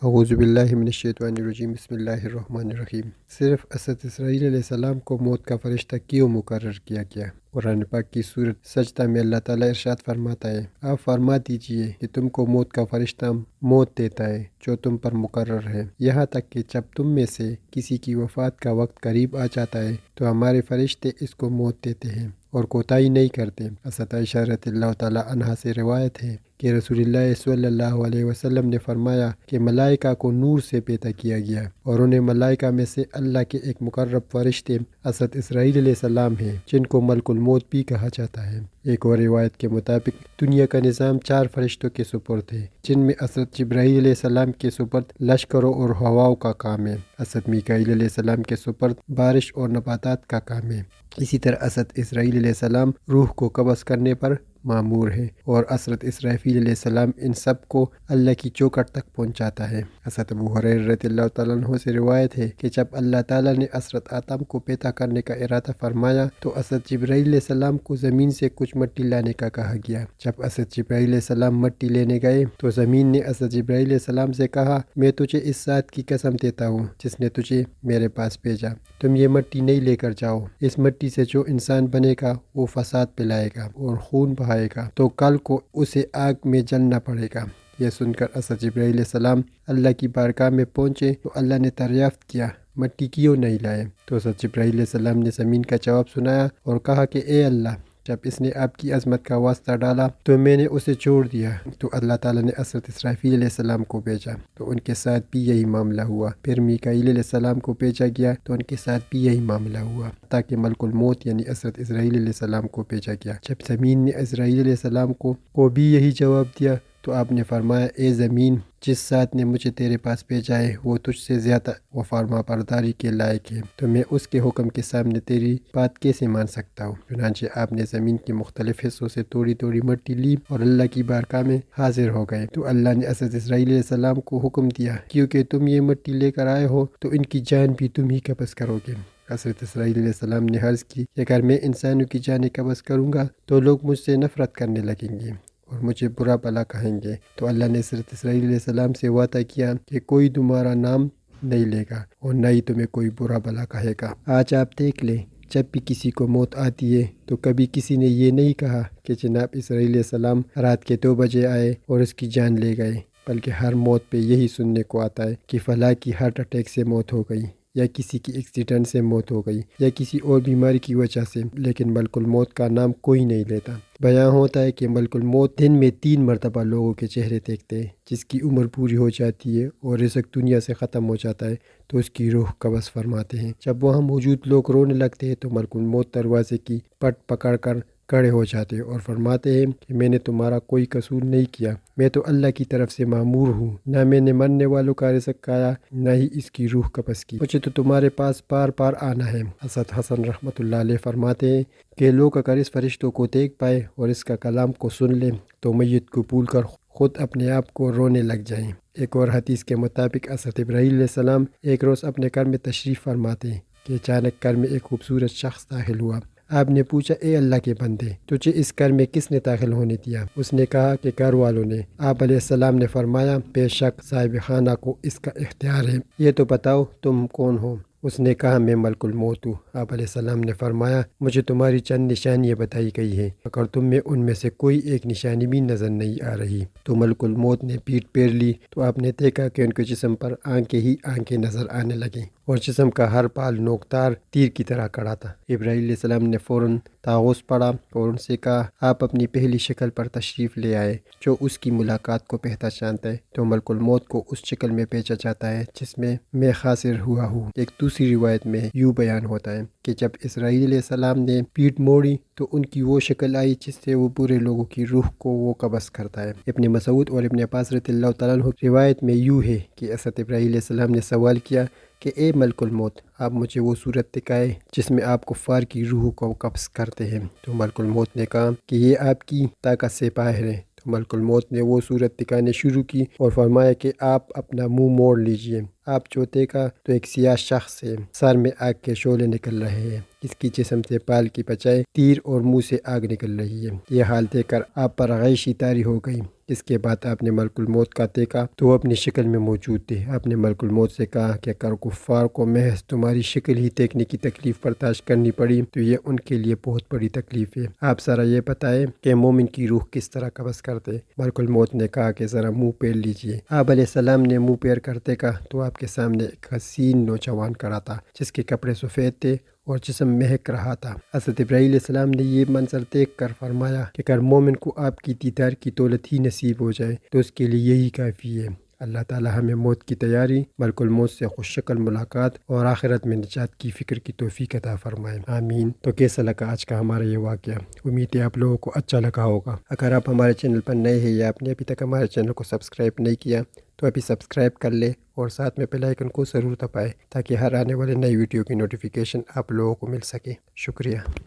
اعوذ باللہ من الشیطان الرجیم، بسم اللہ الرحمن الرحیم۔ صرف اسد اسرائیل علیہ السلام کو موت کا فرشتہ کیوں مقرر کیا گیا؟ قرآن پاک کی سورۃ سجدہ میں اللہ تعالیٰ ارشاد فرماتا ہے، آپ فرما دیجئے کہ تم کو موت کا فرشتہ موت دیتا ہے جو تم پر مقرر ہے، یہاں تک کہ جب تم میں سے کسی کی وفات کا وقت قریب آ جاتا ہے تو ہمارے فرشتے اس کو موت دیتے ہیں اور کوتاہی نہیں کرتے۔ حضرت عائشہ رضی اللہ تعالیٰ عنہا سے روایت ہے کہ رسول اللہ صلی اللہ علیہ وسلم نے فرمایا کہ ملائکہ کو نور سے پیدا کیا گیا اور انہیں ملائکہ میں سے اللہ کے ایک مقرب فرشتے اسد اسرائیل علیہ السلام ہیں جن کو ملک الموت بھی کہا جاتا ہے۔ ایک اور روایت کے مطابق دنیا کا نظام 4 فرشتوں کے سپرد ہے، جن میں اسد جبرائیل علیہ السلام کے سپرد لشکروں اور ہواؤں کا کام ہے، اسد میکائیل علیہ السلام کے سپرد بارش اور نباتات کا کام ہے۔ اسی طرح اسد اسرائیل علیہ السلام روح کو قبض کرنے پر مامور ہے اور اسد اسرافیل علیہ السلام ان سب کو اللہ کی چوکٹ تک پہنچاتا ہے۔ حضرت ابو ہریرہ رضی اللہ تعالیٰ عنہ سے روایت ہے کہ جب اللہ تعالیٰ نے حضرت آدم کو پیدا کرنے کا ارادہ فرمایا تو اسد جبرائیل علیہ السلام کو زمین سے کچھ مٹی لانے کا کہا گیا۔ جب اسد جبرائیل علیہ السلام مٹی لینے گئے تو زمین نے اسد جبرائیل علیہ السلام سے کہا، میں تجھے اس ذات کی قسم دیتا ہوں جس نے تجھے میرے پاس بھیجا، تم یہ مٹی نہیں لے کر جاؤ، اس مٹی سے جو انسان بنے گا وہ فساد پلائے گا اور خون بہائے گا تو کل کو اسے آگ میں جلنا پڑے گا۔ یہ سن کر اسد جبرائیل علیہ السلام اللہ کی بارگاہ میں پہنچے تو اللہ نے دریافت کیا، مٹی کیوں نہیں لائے؟ تو اسد جبرائیل علیہ السلام نے زمین کا جواب سنایا اور کہا کہ اے اللہ، جب اس نے آپ کی عظمت کا واسطہ ڈالا تو میں نے اسے چھوڑ دیا، تو اللہ تعالیٰ نے حضرت اسرافیل علیہ السلام کو بھیجا تو ان کے ساتھ بھی یہی معاملہ ہوا، پھر میکائیل علیہ السلام کو بھیجا گیا تو ان کے ساتھ بھی یہی معاملہ ہوا، تاکہ ملک الموت یعنی حضرت اسرائیل علیہ السلام کو بھیجا گیا۔ جب زمین نے اسرائیل علیہ السلام کو بھی یہی جواب دیا تو آپ نے فرمایا، اے زمین، جس ذات نے مجھے تیرے پاس بھیجا ہے وہ تجھ سے زیادہ و فرما برداری کے لائق ہے، تو میں اس کے حکم کے سامنے تیری بات کیسے مان سکتا ہوں؟ چنانچہ آپ نے زمین کے مختلف حصوں سے تھوڑی تھوڑی مٹی لی اور اللہ کی بارگاہ میں حاضر ہو گئے تو اللہ نے حضرت اسرائیل علیہ السلام کو حکم دیا، کیونکہ تم یہ مٹی لے کر آئے ہو تو ان کی جان بھی تم ہی قبض کرو گے۔ حضرت اسرائیل علیہ السلام نے عرض کی کہ اگر میں انسانوں کی جانیں قبض کروں گا تو لوگ مجھ سے نفرت کرنے لگیں گے اور مجھے برا بھلا کہیں گے، تو اللہ نے حضرت اسرائیل علیہ السلام سے وعدہ کیا کہ کوئی تمہارا نام نہیں لے گا اور نہ ہی تمہیں کوئی برا بھلا کہے گا۔ آج آپ دیکھ لیں، جب بھی کسی کو موت آتی ہے تو کبھی کسی نے یہ نہیں کہا کہ جناب اسرائیل علیہ السلام رات کے 2 بجے آئے اور اس کی جان لے گئے، بلکہ ہر موت پہ یہی سننے کو آتا ہے کہ فلاں کی ہارٹ اٹیک سے موت ہو گئی یا کسی کی ایکسیڈنٹ سے موت ہو گئی یا کسی اور بیماری کی وجہ سے، لیکن ملک الموت کا نام کوئی نہیں لیتا۔ بیان ہوتا ہے کہ ملک الموت دن میں 3 مرتبہ لوگوں کے چہرے دیکھتے ہیں، جس کی عمر پوری ہو جاتی ہے اور رزق دنیا سے ختم ہو جاتا ہے تو اس کی روح قبض فرماتے ہیں۔ جب وہاں موجود لوگ رونے لگتے ہیں تو ملک الموت دروازے کی پٹ پکڑ کر کھڑے ہو جاتے ہیں اور فرماتے ہیں کہ میں نے تمہارا کوئی قصور نہیں کیا، میں تو اللہ کی طرف سے مامور ہوں، نہ میں نے مرنے والوں کا رزق کھایا نہ ہی اس کی روح قبض کی، مجھے تو تمہارے پاس بار بار آنا ہے۔ حضرت حسن رحمۃ اللہ علیہ فرماتے ہیں کہ لوگ اگر اس فرشتوں کو دیکھ پائے اور اس کا کلام کو سن لیں تو میت کو بھول کر خود اپنے آپ کو رونے لگ جائیں۔ ایک اور حدیث کے مطابق حضرت ابراہیم علیہ السلام ایک روز اپنے گھر میں تشریف فرماتے ہیں کہ اچانک گھر میں ایک خوبصورت شخص داخل ہوا۔ آپ نے پوچھا، اے اللہ کے بندے، تجھے اس گھر میں کس نے داخل ہونے دیا؟ اس نے کہا کہ گھر والوں نے۔ آپ علیہ السلام نے فرمایا، بے شک صاحب خانہ کو اس کا اختیار ہے، یہ تو بتاؤ تم کون ہو؟ اس نے کہا، میں ملک الموت ہوں۔ آپ علیہ السلام نے فرمایا، مجھے تمہاری چند نشانیاں بتائی گئی ہیں، اگر تم میں ان میں سے کوئی ایک نشانی بھی نظر نہیں آ رہی تو ملک الموت نے پیٹ پھیر لی تو آپ نے دیکھا کہ ان کے جسم پر آنکھیں ہی آنکھیں نظر آنے لگیں اور جسم کا ہر بال نوکدار تیر کی طرح کڑا تھا۔ ابراہیم علیہ السلام نے فوراً تاغوس پڑھا اور ان سے کہا، آپ اپنی پہلی شکل پر تشریف لے آئے جو اس کی ملاقات کو پہچانتا ہے تو ملک الموت کو اس شکل میں بھیجا جاتا ہے جس میں حاضر ہوا ہوں۔ ایک دوسری روایت میں یوں بیان ہوتا ہے کہ جب اسرائیل علیہ السلام نے پیٹھ موڑی تو ان کی وہ شکل آئی جس سے وہ برے لوگوں کی روح کو وہ قبض کرتا ہے۔ ابن مسعود اور ابن عباس رضی اللہ تعالیٰ عنہ روایت میں یوں ہے کہ حضرت ابراہیم علیہ السلام نے سوال کیا کہ اے ملک الموت، آپ مجھے وہ صورت دکھائے جس میں آپ کفار کی روح کو قبض کرتے ہیں، تو ملک الموت نے کہا کہ یہ آپ کی طاقت سے باہر ہے۔ تو ملک الموت نے وہ صورت دکھانے شروع کی اور فرمایا کہ آپ اپنا منہ موڑ لیجئے۔ آپ جو دیکھا تو ایک سیاہ شخص ہے، سر میں آگ کے شعلے نکل رہے ہیں اس کی جسم سے پال کی بجائے تیر اور منہ سے آگ نکل رہی ہے۔ یہ حال دیکھ کر آپ پر عیشی طاری ہو گئی۔ اس کے بعد آپ نے ملک الموت کا دیکھا تو وہ اپنی شکل میں موجود تھے۔ آپ نے ملک الموت سے کہا کہ اگر کفار کو محض تمہاری شکل ہی دیکھنے کی تکلیف برداشت کرنی پڑی تو یہ ان کے لیے بہت بڑی تکلیف ہے۔ آپ ذرا یہ بتائیں کہ مومن کی روح کس طرح قبض کرتے؟ ملک الموت نے کہا کہ ذرا منہ پھیر لیجئے۔ آپ علیہ السلام نے منہ پھیر کرتے کہا تو آپ کے سامنے ایک حسین نوجوان کھڑا تھا جس کے کپڑے سفید تھے اور جسم مہک رہا تھا۔ حضرت ابراہیل علیہ السلام نے یہ منظر دیکھ کر فرمایا کہ اگر مومن کو آپ کی دیدار کی دولت ہی نصیب ہو جائے تو اس کے لیے یہی کافی ہے۔ اللہ تعالی ہمیں موت کی تیاری، ملک الموت سے خوش شکل ملاقات اور آخرت میں نجات کی فکر کی توفیق عطا فرمائے، آمین۔ تو کیسا لگا آج کا ہمارا یہ واقعہ؟ امید ہے آپ لوگوں کو اچھا لگا ہوگا۔ اگر آپ ہمارے چینل پر نئے ہیں یا آپ نے ابھی تک ہمارے چینل کو سبسکرائب نہیں کیا تو ابھی سبسکرائب کر لیں اور ساتھ میں بیل آئیکن کو ضرور دبائیں تاکہ ہر آنے والے نئی ویڈیو کی نوٹیفیکیشن آپ لوگوں کو مل سکے۔ شکریہ۔